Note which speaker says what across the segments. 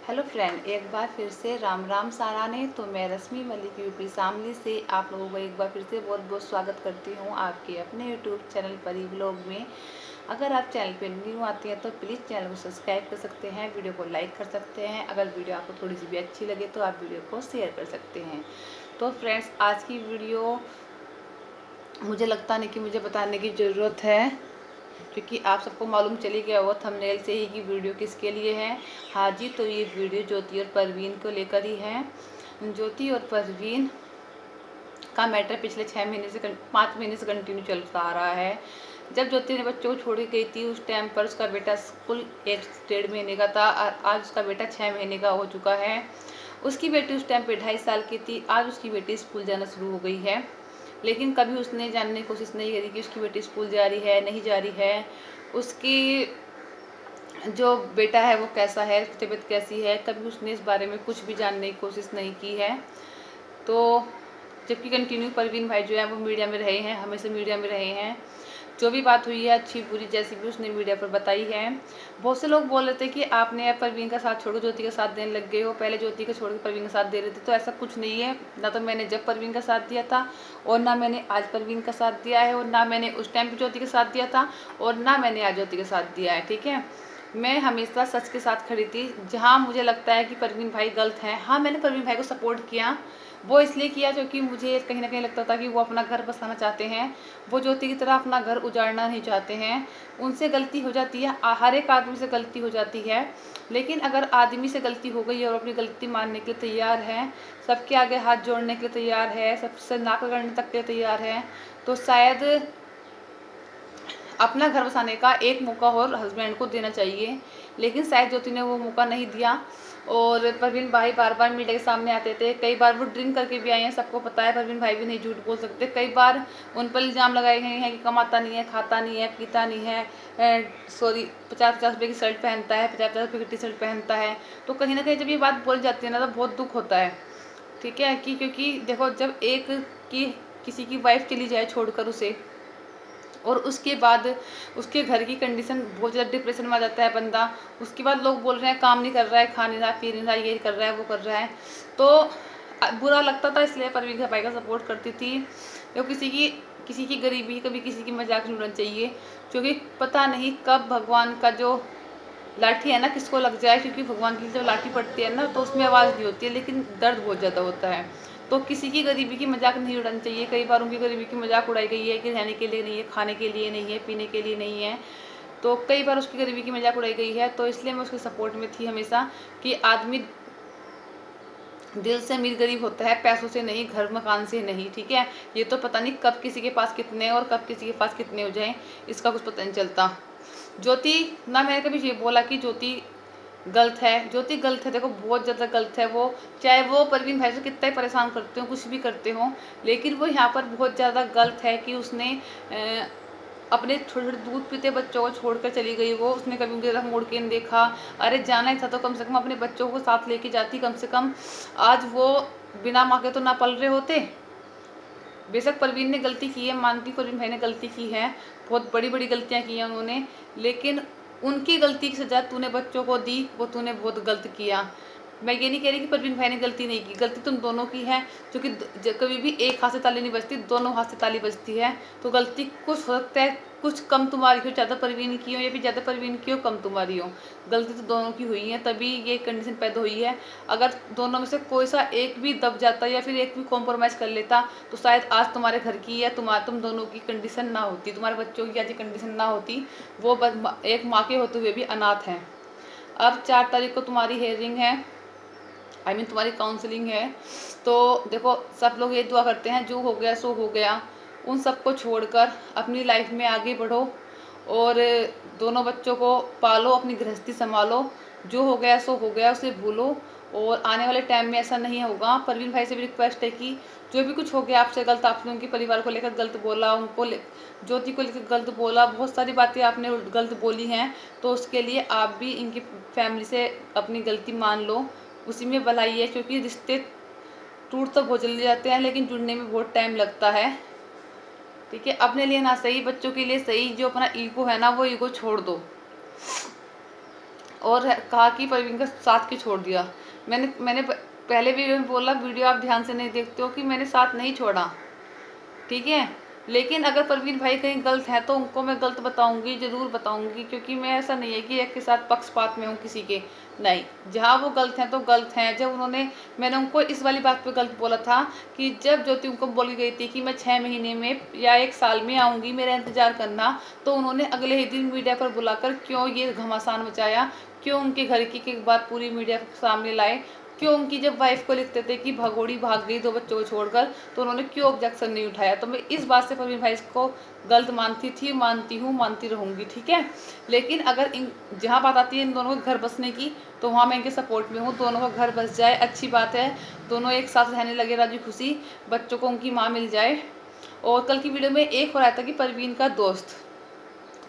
Speaker 1: Hello friend, एक बार फिर से राम राम सारा ने। तो मैं रश्मि मलिक यूपी शामली से आप लोगों का एक बार फिर से बहुत बहुत स्वागत करती हूँ आपके अपने यूट्यूब चैनल परी व्लॉग में। अगर आप चैनल पर न्यू आते हैं तो प्लीज़ चैनल को सब्सक्राइब कर सकते हैं, वीडियो को लाइक कर सकते हैं। अगर वीडियो आपको थोड़ी सी भी अच्छी लगे तो आप वीडियो को शेयर कर सकते हैं। तो फ्रेंड्स, आज की वीडियो मुझे लगता नहीं कि मुझे बताने की ज़रूरत है, क्योंकि आप सबको मालूम चली गया हो थंबनेल से ही कि वीडियो किसके लिए है। हाँ जी, तो ये वीडियो ज्योति और परवीन को लेकर ही है। ज्योति और परवीन का मैटर पिछले 5 महीने से कंटिन्यू चलता आ रहा है। जब ज्योति ने बच्चों को छोड़ के गई थी उस टाइम पर उसका बेटा स्कूल 1 से 1.5 महीने का था और आज उसका बेटा 6 महीने का हो चुका है। उसकी बेटी उस टाइम पे 2.5 साल की थी, आज उसकी बेटी स्कूल जाना शुरू हो गई है। लेकिन कभी उसने जानने की कोशिश नहीं करी कि उसकी बेटी स्कूल जा रही है, नहीं जा रही है, उसकी जो बेटा है वो कैसा है, तबीयत कैसी है, कभी उसने इस बारे में कुछ भी जानने की कोशिश नहीं की है। तो जबकि कंटिन्यू परवीन भाई जो है वो मीडिया में रहे हैं, हमेशा मीडिया में रहे हैं। जो भी बात हुई है अच्छी बुरी जैसी भी उसने मीडिया पर बताई है। बहुत से लोग बोल रहे थे कि आपने परवीन का साथ छोड़कर ज्योति का साथ देने लग गए हो, पहले ज्योति का छोड़ के परवीन का साथ दे रहे थे। तो ऐसा कुछ नहीं है, ना तो मैंने जब परवीन का साथ दिया था और ना मैंने आज परवीन का साथ दिया है, और ना मैंने उस टाइम पर ज्योति का साथ दिया था और ना मैंने आज ज्योति का साथ दिया है। ठीक है, मैं हमेशा सच के साथ खड़ी थी। जहाँ मुझे लगता है कि परवीन भाई गलत हैं, हाँ मैंने परवीन भाई को सपोर्ट किया। वो इसलिए किया क्योंकि मुझे कहीं ना कहीं लगता था कि वो अपना घर बसाना चाहते हैं, वो ज्योति की तरह अपना घर उजाड़ना नहीं चाहते हैं। उनसे गलती हो जाती है, हर एक आदमी से गलती हो जाती है, लेकिन अगर आदमी से गलती हो गई और अपनी गलती मानने के लिए तैयार है, सबके आगे हाथ जोड़ने के लिए तैयार है, सबसे नाक रगड़ने तक के लिए तैयार है, तो शायद अपना घर बसाने का एक मौका और हस्बैंड को देना चाहिए। लेकिन शायद ज्योति ने वो मौका नहीं दिया। और परवीन भाई बार बार मीडिया के सामने आते थे, कई बार वो ड्रिंक करके भी आए हैं, सबको पता है, परवीन भाई भी नहीं झूठ बोल सकते। कई बार उन पर इल्ज़ाम लगाए गए हैं कि कमाता नहीं है, खाता नहीं है, पीता नहीं है, सॉरी 50-50 रुपये की शर्ट पहनता है, 50-50 रुपये की टी शर्ट पहनता है। तो कहीं ना कहीं जब ये बात बोली जाती है ना तो बहुत दुख होता है। ठीक है, कि क्योंकि देखो जब एक की किसी की वाइफ चली जाए छोड़कर उसे, और उसके बाद उसके घर की कंडीशन बहुत ज़्यादा डिप्रेशन में आ जाता है बंदा। उसके बाद लोग बोल रहे हैं काम नहीं कर रहा है, खा नहीं रहा, पी नहीं रहा, ये कर रहा है, वो कर रहा है। तो बुरा लगता था, इसलिए परवीन भाई का सपोर्ट करती थी। तो किसी की गरीबी, कभी किसी की मजाक नहीं उड़ाना चाहिए, क्योंकि पता नहीं कब भगवान का जो लाठी है ना किसको लग जाए। क्योंकि भगवान की जब लाठी पड़ती है ना तो उसमें आवाज़ नहीं होती है, लेकिन दर्द बहुत ज़्यादा होता है। तो किसी की गरीबी की मजाक नहीं उड़ानी चाहिए। कई बार उनकी गरीबी की मजाक उड़ाई गई है कि रहने के लिए नहीं है, खाने के लिए नहीं है, पीने के लिए नहीं है। तो कई बार उसकी गरीबी की मजाक उड़ाई गई है। तो इसलिए मैं उसके सपोर्ट में थी हमेशा, कि आदमी दिल से अमीर गरीब होता है, पैसों से नहीं, घर मकान से नहीं। ठीक है, ये तो पता नहीं कब किसी के पास कितने और कब किसी के पास कितने हो जाएं, इसका कुछ पता नहीं चलता। ज्योति ना मैंने कभी ये बोला कि ज्योति गलत है, ज्योति गलत है, देखो बहुत ज़्यादा गलत है वो। चाहे वो परवीन भाई से कितना ही परेशान करते हो, कुछ भी करते हो, लेकिन वो यहाँ पर बहुत ज़्यादा गलत है कि उसने अपने छोटे छोटे दूध पीते बच्चों को छोड़कर चली गई। वो उसने कभी उनकी तरफ मुड़ के नहीं देखा। अरे जाना ही था तो कम से कम अपने बच्चों को साथ लेके जाती, कम से कम आज वो बिना माँ के तो ना पल रहे होते। बेशक परवीन ने गलती की है, मानती परवीन भाई ने गलती की है, बहुत बड़ी बड़ी गलतियाँ की हैं उन्होंने, लेकिन उनकी गलती की सजा तूने बच्चों को दी, वो तूने बहुत गलत किया। मैं ये नहीं कह रही कि परवीन भाई ने गलती नहीं की, गलती तुम दोनों की है, क्योंकि कभी भी एक हाथ से ताली नहीं बजती, दोनों हाथ से ताली बजती है। तो गलती कुछ हो सकता है, कुछ कम तुम्हारी हो, ज़्यादा परवीन की हो, या फिर ज़्यादा परवीन की हो, कम तुम्हारी हो। गलती तो दोनों की हुई है, तभी ये कंडीशन पैदा हुई है। अगर दोनों में से कोई सा एक भी दब जाता या फिर एक भी कॉम्प्रोमाइज़ कर लेता तो शायद आज तुम्हारे घर की या तुम दोनों की कंडीशन ना होती, तुम्हारे बच्चों की आज ये कंडीशन ना होती। वो एक माँ के होते हुए भी अनाथ हैं। अब 4 तारीख को तुम्हारी हेयरिंग है, तुम्हारी काउंसलिंग है। तो देखो सब लोग ये दुआ करते हैं, जो हो गया सो हो गया, उन सबको छोड़कर अपनी लाइफ में आगे बढ़ो और दोनों बच्चों को पालो, अपनी गृहस्थी संभालो। जो हो गया सो हो गया, उसे भूलो, और आने वाले टाइम में ऐसा नहीं होगा। परवीन भाई से भी रिक्वेस्ट है कि जो भी कुछ हो गया आपसे गलत, आपने उनके परिवार को लेकर गलत बोला, ज्योति को लेकर गलत बोला, बहुत सारी बातें आपने गलत बोली हैं, तो उसके लिए आप भी इनकी फैमिली से अपनी गलती मान लो, उसी में भलाई है। क्योंकि रिश्ते टूट तो बहुत जल्दी जाते हैं, लेकिन जुड़ने में बहुत टाइम लगता है। ठीक है, अपने लिए ना सही, बच्चों के लिए सही, जो अपना ईगो है ना वो ईगो छोड़ दो। और कहा कि परवीन का साथ क्यों छोड़ दिया। मैंने पहले वीडियो में बोला, वीडियो आप ध्यान से नहीं देखते हो, कि मैंने साथ नहीं छोड़ा, ठीक है। लेकिन अगर परवीन भाई कहीं गलत है तो उनको मैं गलत बताऊंगी, ज़रूर बताऊंगी, क्योंकि मैं ऐसा नहीं है कि एक के साथ पक्षपात में हूँ किसी के, नहीं। जहाँ वो गलत हैं तो गलत हैं। जब मैंने उनको इस वाली बात पे गलत बोला था कि जब ज्योति उनको बोली गई थी कि मैं 6 महीने में या 1 साल में आऊँगी, मेरा इंतज़ार करना, तो उन्होंने अगले ही दिन मीडिया पर बुलाकर क्यों ये घमासान मचाया, क्यों उनके घर की बात पूरी मीडिया के सामने लाए, क्यों उनकी जब वाइफ को लिखते थे कि भगोड़ी भाग गई 2 बच्चों को छोड़कर, तो उन्होंने क्यों ऑब्जेक्शन नहीं उठाया। तो मैं इस बात से परवीन भाई को गलत मानती थी, मानती हूँ, मानती रहूँगी, ठीक है। लेकिन अगर इन जहाँ बात आती है इन दोनों के घर बसने की, तो वहाँ मैं इनके सपोर्ट में हूँ। दोनों का घर बस जाए, अच्छी बात है, दोनों एक साथ रहने लगे राजी खुशी, बच्चों को उनकी माँ मिल जाए। और कल की वीडियो में एक हो रहा था कि परवीन का दोस्त,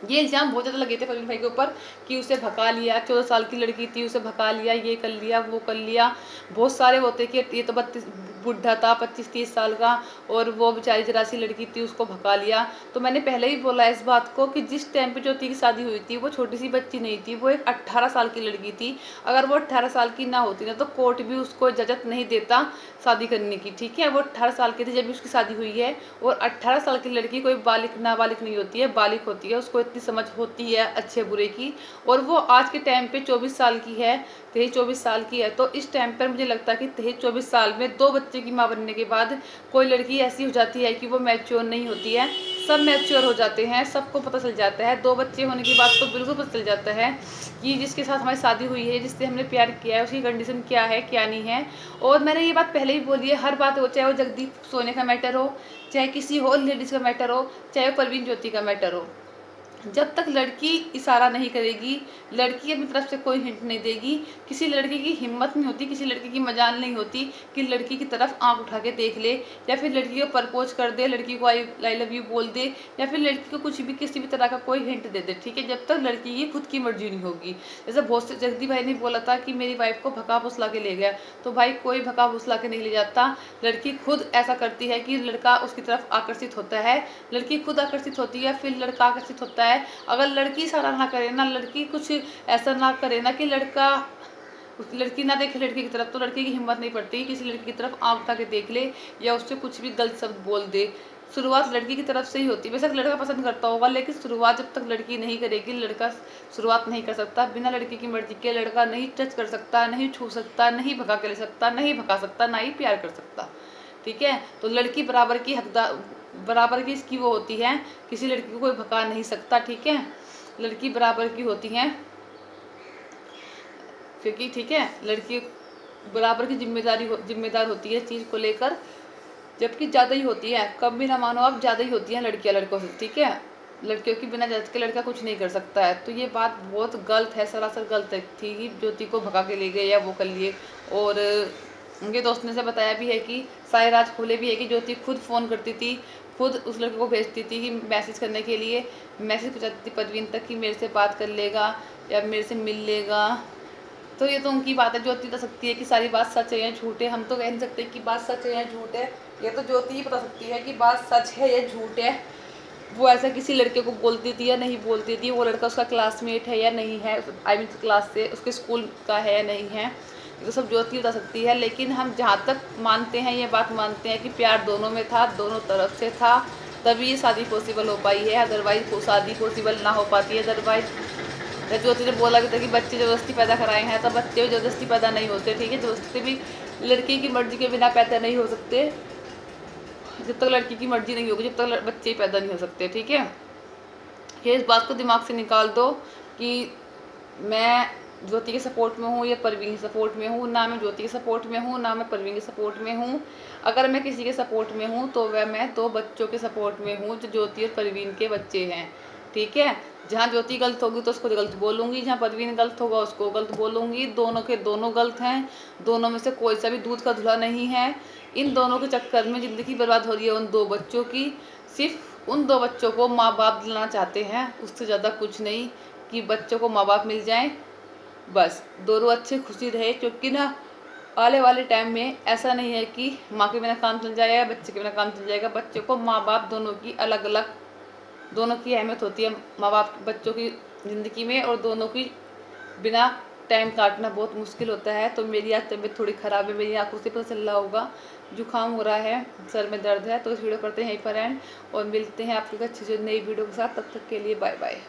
Speaker 1: ये इल्ज़ाम बहुत ज़्यादा लगे थे परवीन भाई के ऊपर कि उसे भगा लिया, 14 साल की लड़की थी, उसे भगा लिया, ये कर लिया, वो कर लिया। बहुत सारे होते कि ये तो 32 बुढ़ा था, 25-30 साल का, और वो बेचारी जरा सी लड़की थी, उसको भगा लिया। तो मैंने पहले ही बोला इस बात को कि जिस टाइम पे ज्योति की शादी हुई थी, वो छोटी सी बच्ची नहीं थी, वो एक 18 साल की लड़की थी। अगर वो 18 साल की ना होती ना, तो कोर्ट भी उसको इजाज़त नहीं देता शादी करने की, ठीक है। वो 18 साल की थी जब भी उसकी शादी हुई है, और 18 साल की लड़की कोई नाबालिग नहीं होती है, बालिग होती है, उसको इतनी समझ होती है अच्छे बुरे की। और वो आज के टाइम पे 24 साल की है, 23-24 साल की है। तो इस टाइम पर मुझे लगता है कि 23-24 साल में 2 बच्चे की माँ बनने के बाद कोई लड़की ऐसी हो जाती है कि वो मैच्योर नहीं होती है। सब मैच्योर हो जाते हैं, सबको पता चल जाता है। 2 बच्चे होने के बाद तो बिल्कुल पता चल जाता है कि जिसके साथ हमारी शादी हुई है, जिससे हमने प्यार किया है, उसकी कंडीशन क्या है, क्या नहीं है। और मैंने ये बात पहले ही बोली है, हर बात हो, चाहे वो जगदीप सोने का मैटर हो, चाहे किसी और लेडीज़ का मैटर हो, चाहे परवीन ज्योति का मैटर हो, जब तक लड़की इशारा नहीं करेगी, लड़की अपनी तरफ से कोई हिंट नहीं देगी, किसी लड़के की हिम्मत नहीं होती, किसी लड़के की मजाल नहीं होती कि लड़की की तरफ आंख उठा के देख ले, या फिर लड़की को प्रपोज कर दे, लड़की को आई लव यू बोल दे, या फिर लड़की को कुछ भी किसी भी तरह का कोई हिंट दे दे, ठीक है, जब तक लड़की की खुद की मर्जी नहीं होगी। जैसे बहुत से जगदीप भाई ने बोला था कि मेरी वाइफ को भगा फुसला के ले गया, तो भाई कोई भगा फुसला के नहीं ले जाता। लड़की खुद ऐसा करती है कि लड़का उसकी तरफ आकर्षित होता है, लड़की खुद आकर्षित होती है, फिर लड़का आकर्षित होता है। अगर लड़की इशारा ना करे ना, लड़की कुछ ऐसा ना करे ना कि लड़की ना देखे लड़की की तरफ, तो लड़की की हिम्मत नहीं पड़ती किसी लड़की की तरफ आंख उठा के देख ले या उससे कुछ भी गलत शब्द बोल दे। शुरुआत लड़की की तरफ से ही होती है। बेशक लड़का पसंद करता होगा, लेकिन शुरुआत जब तक लड़की नहीं करेगी, लड़का शुरुआत नहीं कर सकता। बिना लड़की की मर्जी के लड़का नहीं टच कर सकता, नहीं छू सकता, नहीं भगा के ले सकता, नहीं भगा सकता, ना ही प्यार कर सकता, ठीक है। तो लड़की बराबर की हकदार, बराबर की इसकी वो होती है, किसी लड़की को कोई भगा नहीं सकता, ठीक है। लड़की बराबर की होती है, क्योंकि ठीक है, लड़की बराबर की जिम्मेदार होती है चीज़ को लेकर, जबकि ज़्यादा ही होती है, कब भी ना मानो आप, ज़्यादा ही होती हैं लड़कियां लड़कों से, ठीक है। लड़कियों की बिना इजाज़त के लड़का कुछ नहीं कर सकता है। तो ये बात बहुत गलत है, सरासर गलत थी कि ज्योति को भगा के ले गए या वो कर लिए। और उनके दोस्त ने से बताया भी है कि सारे राज खोले भी है कि ज्योति खुद फ़ोन करती थी, खुद उस लड़के को भेजती थी कि मैसेज करने के लिए, मैसेज पहुँचाती थी परवीन तक कि मेरे से बात कर लेगा या मेरे से मिल लेगा। तो ये तो उनकी बात है, ज्योति बता सकती है कि सारी बात सच है या झूठ है। हम तो कह नहीं सकते कि बात सच है या झूठ है, ये तो ज्योति ही बता सकती है कि बात सच है या झूठ है। वो ऐसा किसी लड़के को बोलती थी या नहीं बोलती थी, वो लड़का उसका क्लासमेट है या नहीं है, आई मीन क्लास से उसके स्कूल का है या नहीं है, ये तो सब ज्योति बता सकती है। लेकिन हम जहाँ तक मानते हैं, ये बात मानते हैं कि प्यार दोनों में था, दोनों तरफ से था, तभी ये शादी पॉसिबल हो पाई है, अदरवाइज वो शादी पॉसिबल ना हो पाती है। अदरवाइज ज्योति ने बोला भी था कि बच्चे ज़बरदस्ती पैदा कराए हैं, तो बच्चे भी ज़बरदस्ती पैदा नहीं होते, ठीक है। ज़बरदस्ती भी लड़की की मर्जी के बिना पैदा नहीं हो सकते, जब तक लड़की की मर्जी नहीं होगी, जब तक बच्चे पैदा नहीं हो सकते, ठीक है। ये इस बात को दिमाग से निकाल दो कि मैं ज्योति के सपोर्ट में हूँ या परवीन के सपोर्ट में हूँ। ना मैं ज्योति के सपोर्ट में हूँ, ना मैं परवीन के सपोर्ट में हूँ। अगर मैं किसी के सपोर्ट में हूँ तो वह मैं 2 बच्चों के सपोर्ट में हूँ, जो ज्योति और परवीन के बच्चे हैं, ठीक है। जहाँ ज्योति गलत होगी तो उसको गलत बोलूँगी, जहाँ परवीन गलत होगा उसको गलत बोलूँगी। दोनों के दोनों गलत हैं, दोनों में से कोई सा भी दूध का धुला नहीं है। इन दोनों के चक्कर में ज़िंदगी बर्बाद हो रही है उन 2 बच्चों की। सिर्फ उन 2 बच्चों को माँ बाप दिलाना चाहते हैं, उससे ज़्यादा कुछ नहीं, कि बच्चों को माँ बाप मिल जाएं, बस दोनों अच्छे खुशी रहे। क्योंकि ना आने वाले टाइम में ऐसा नहीं है कि माँ के बिना काम चल जाएगा, बच्चे के बिना काम चल जाएगा। बच्चों को माँ बाप दोनों की अलग अलग, दोनों की अहमियत होती है माँ बाप बच्चों की ज़िंदगी में, और दोनों की बिना टाइम काटना बहुत मुश्किल होता है। तो मेरी आज तबीयत थोड़ी ख़राब है, मेरी आंखों से पता चल रहा होगा, जुकाम हो रहा है, सर में दर्द है। तो इस वीडियो करते हैं यहीं पर एंड, और मिलते हैं आपके अच्छी जो नई वीडियो के साथ। तब तक के लिए बाय बाय।